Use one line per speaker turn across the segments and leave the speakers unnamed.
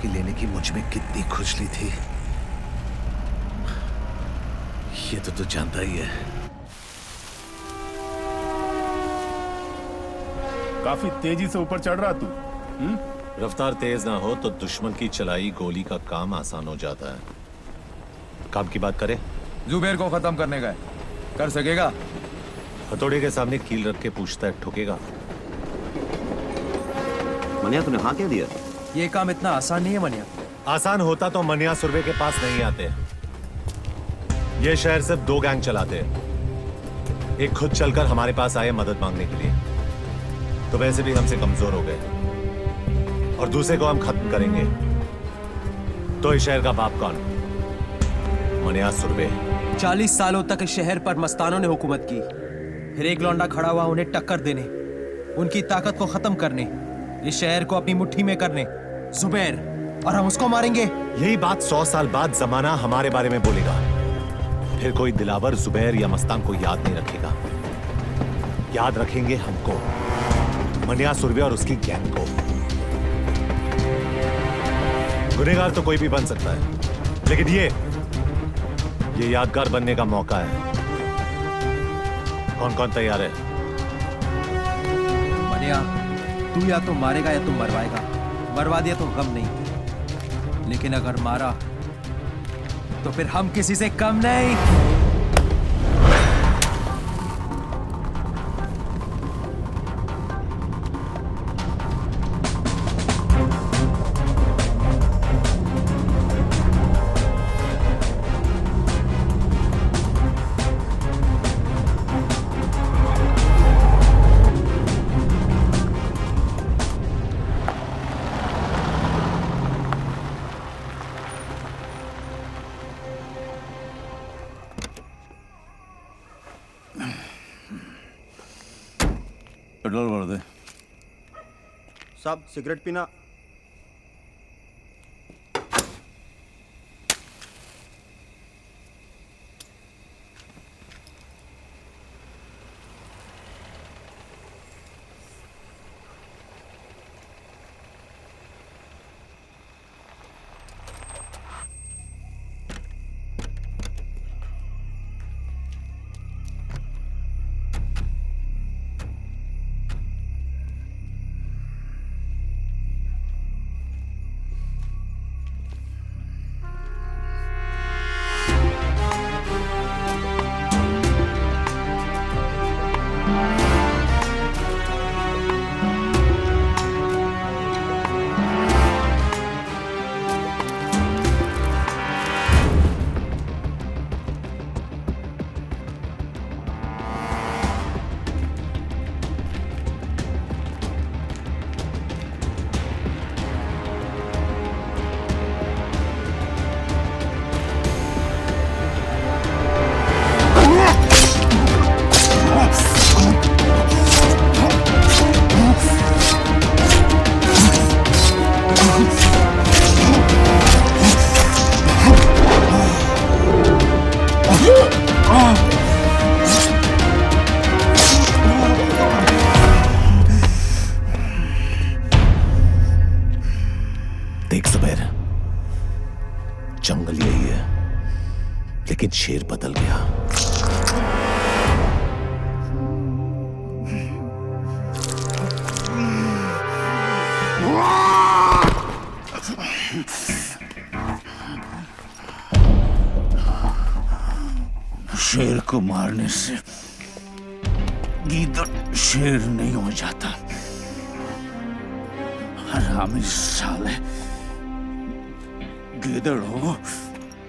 चौकी लेने की मुझ में कितनी खुजली थी, ये तो तू जानता ही है।
काफी तेजी से ऊपर चढ़ रहा तू।
रफ्तार तेज ना हो तो दुश्मन की चलाई गोली का काम आसान हो जाता है। काम की बात करें।
जुबैर को खत्म करने का है, कर सकेगा?
हथौड़े के सामने कील रख के पूछता है, ठुकेगा?
मनिया तूने हाँ क्या दिया?
ये काम इतना आसान नहीं है मनिया।
आसान होता तो मनिया सुरवे के पास नहीं आते। ये शहर सिर्फ 2 गैंग चलाते हैं। एक खुद चलकर हमारे पास आए मदद मांगने के लिए, तो वैसे भी हमसे कमजोर हो गए, और दूसरे को हम खत्म करेंगे। तो इस शहर का बाप कौन? मनिया सुरवे।
40 सालों तक इस शहर पर मस्तानों ने हुकूमत की, फिर एक लौंडा खड़ा हुआ उन्हें टक्कर देने, उनकी ताकत को खत्म करने, इस शहर को अपनी मुट्ठी में करने। जुबैर, और हम उसको मारेंगे।
यही बात 100 साल बाद जमाना हमारे बारे में बोलेगा। फिर कोई दिलावर जुबैर या मस्तान को याद नहीं रखेगा। याद रखेंगे हमको, मनिया सुरवे और उसकी गैंग को। गुनहगार तो कोई भी बन सकता है, लेकिन ये यादगार बनने का मौका है। कौन कौन तैयार है?
मनिया, तू या तो मारेगा या तू मरवाएगा। मरवा दिया तो गम नहीं, लेकिन अगर मारा तो फिर हम किसी से कम नहीं।
पेट्रोल भर दे।
साहब सिगरेट पीना?
देख जुबैर, जंगल यही है, लेकिन शेर बदल गया। शेर को मारने से गीदड़ शेर नहीं हो जाता। हरामी साले, गीदड़ हो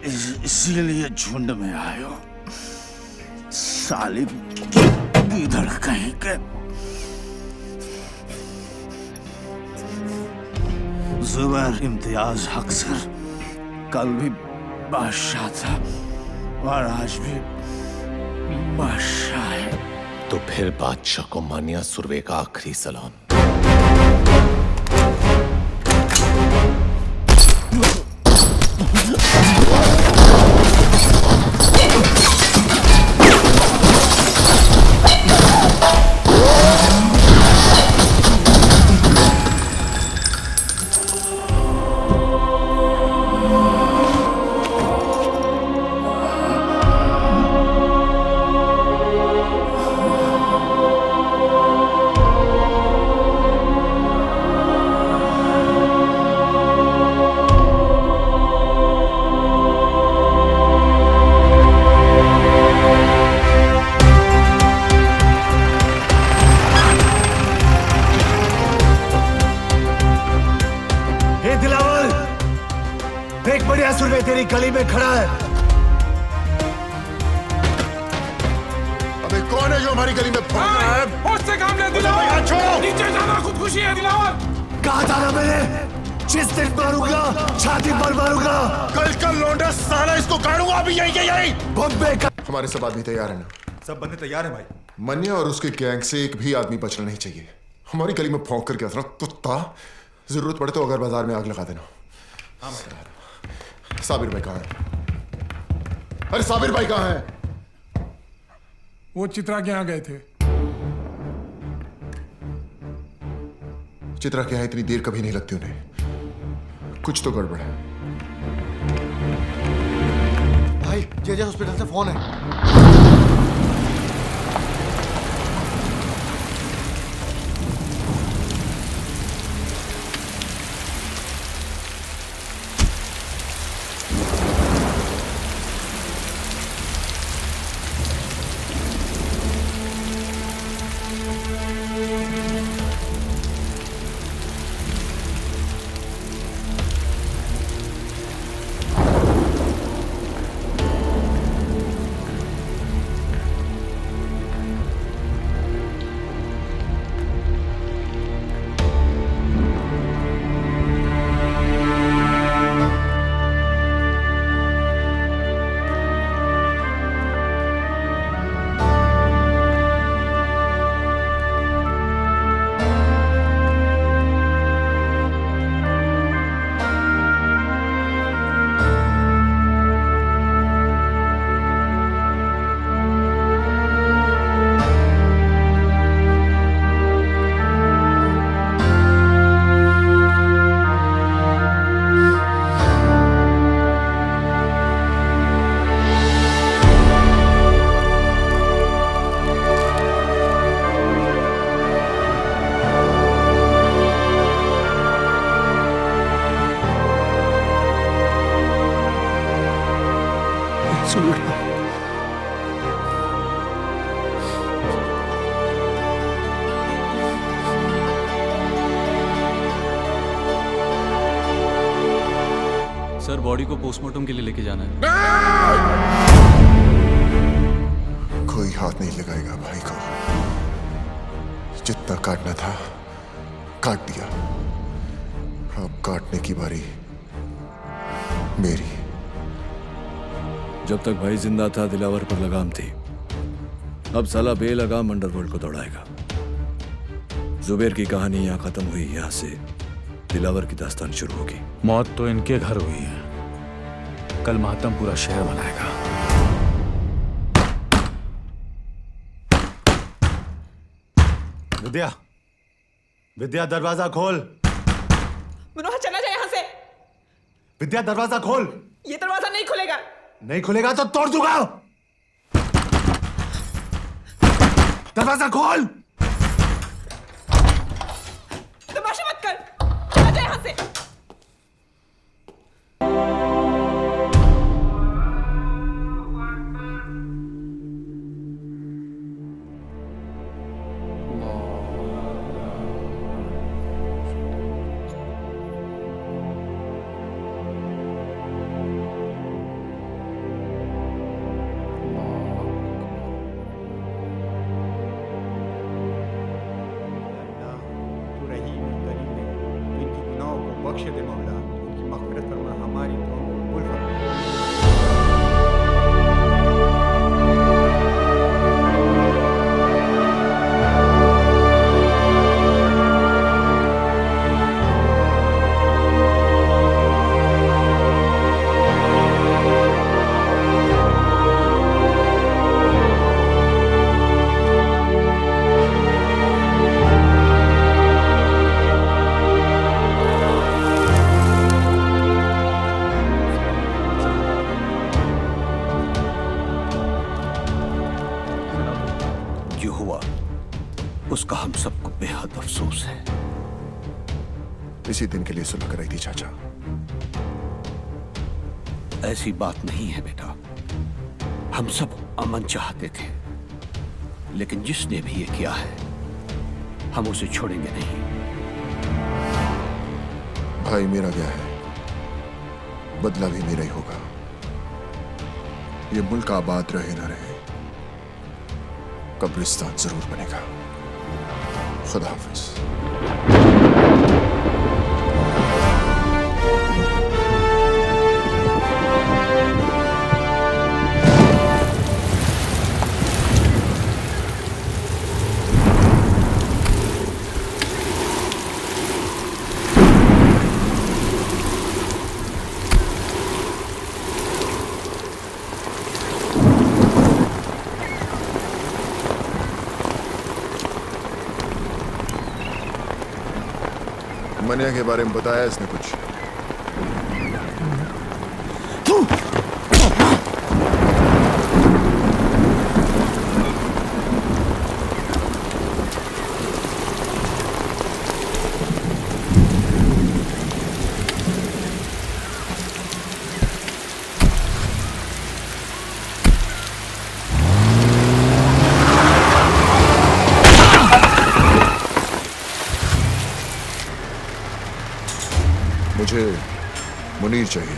इसीलिए झुंड में आए हो। साली गीदड़ कहीं के। जुबैर इम्तियाज हक सर कल भी बादशाह था और आज भी बादशाह है।
तो फिर बादशाह को मनिया सुरवे का आखिरी सलाम। देख बढ़िया सुरवे तेरी गली में खड़ा है।
अबे कौन है जो हमारी गली में भौंक रहा है?
उससे काम ले दिलावर,
हाथ छोड़ो।
नीचे जाना खुदकुशी है दिलावर।
कहा था ना मैंने, जिस दिन मारूंगा छाती पर मारूंगा।
कल का लौंडा साला इसको गाड़ूंगा अभी यही के यही।
बॉम्बे का
हमारे सब आदमी तैयार हैं ना?
सब बंदे तैयार हैं भाई।
मन्या और उसके गैंग से एक भी आदमी बचना नहीं चाहिए। हमारी गली में भौंक करके असरा कुत्ता, जरूरत पड़े तो अगर बाजार में आग लगा देना। साबिर भाई कहाँ है? अरे साबिर भाई कहाँ है?
वो चित्रा के यहाँ गए थे।
चित्रा के यहाँ इतनी देर कभी नहीं लगती उन्हें। कुछ तो गड़बड़ है।
भाई जेजे हॉस्पिटल से फोन है।
सर बॉडी को पोस्टमार्टम के लिए लेके जाना है।
कोई हाथ नहीं लगाएगा भाई को। जितना काटना था काट दिया। अब काटने की बारी मेरी।
जब तक भाई जिंदा था दिलावर पर लगाम थी। अब साला बेलगाम अंडरवर्ल्ड को दौड़ाएगा। जुबेर की कहानी यहाँ खत्म हुई। यहाँ से दिलावर की दास्तान शुरू होगी।
मौत तो इनके घर हुई है, कल मातम पूरा शहर मनाएगा।
विद्या, विद्या दरवाजा खोल।
मनोहर चला जाए यहाँ से।
विद्या दरवाजा खोल।
ये दरवाजा नहीं खुलेगा।
नहीं खुलेगा तो तोड़ दूंगा। दरवाजा खोल।
तमाशा मत कर, चला जाए यहाँ से।
बख्श दे मौला, उनकी मग़फ़िरत फरमा, हमारी दुआओं को कबूल फरमा।
जो हुआ उसका हम सबको बेहद अफसोस है।
इसी दिन के लिए सुलह कराई थी चाचा।
ऐसी बात नहीं है बेटा। हम सब अमन चाहते थे, लेकिन जिसने भी ये किया है हम उसे छोड़ेंगे नहीं।
भाई मेरा गया है, बदला भी मेरा ही होगा। ये मुल्क आबाद रहे ना रहे, कब्रिस्तान जरूर बनेगा। खुदा हाफिज। मनिया के बारे में बताया इसने कुछ? मुझे मुनीर चाहिए।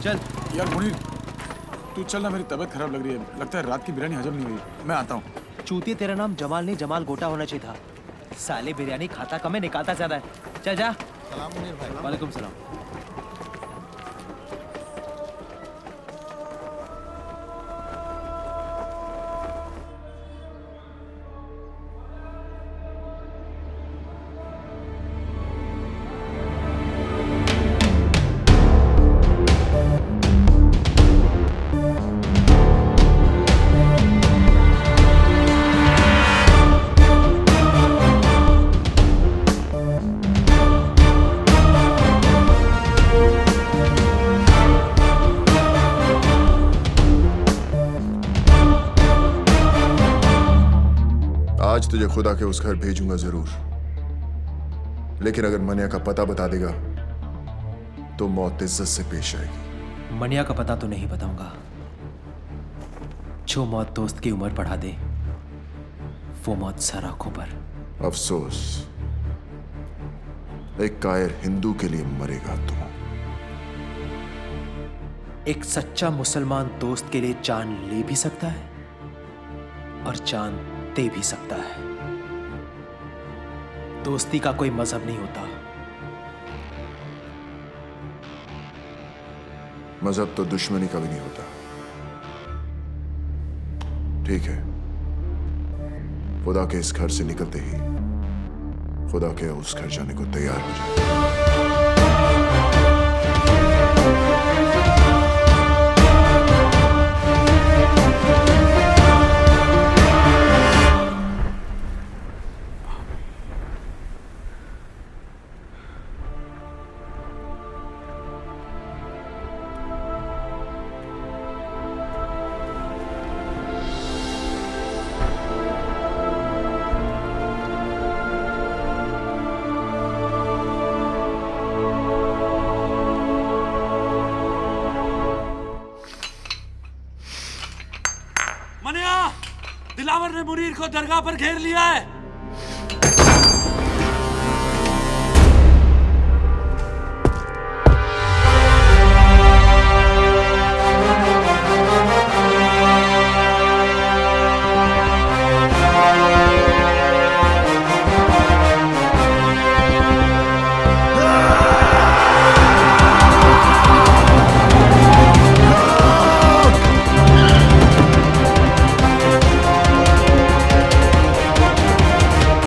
चल
यार मुनीर, तू चल ना, मेरी तबीयत खराब लग रही है। लगता है रात की बिरयानी हजम नहीं हुई। मैं आता हूँ।
चूतिया, तेरा नाम जमाल नहीं जमाल गोटा होना चाहिए था। साले बिरयानी खाता कम है, निकालता ज्यादा है। चल जा।
सलाम मुनीर भाई।
वालेकुम सलाम।
आज तुझे खुदा के उस घर भेजूंगा जरूर, लेकिन अगर मनिया का पता बता देगा तो मौत इज्जत से पेश आएगी।
मनिया का पता तो नहीं बताऊंगा। जो मौत दोस्त की उम्र बढ़ा दे, वो मौत सर आंखों पर।
अफसोस, एक कायर हिंदू के लिए मरेगा तू।
एक सच्चा मुसलमान दोस्त के लिए जान ले भी सकता है और जान दे भी सकता है। दोस्ती का कोई मजहब नहीं होता।
मजहब तो दुश्मनी का भी नहीं होता। ठीक है, खुदा के इस घर से निकलते ही खुदा के उस घर जाने को तैयार हो जाए।
दिलावर ने मुनीर को दरगाह पर घेर लिया है।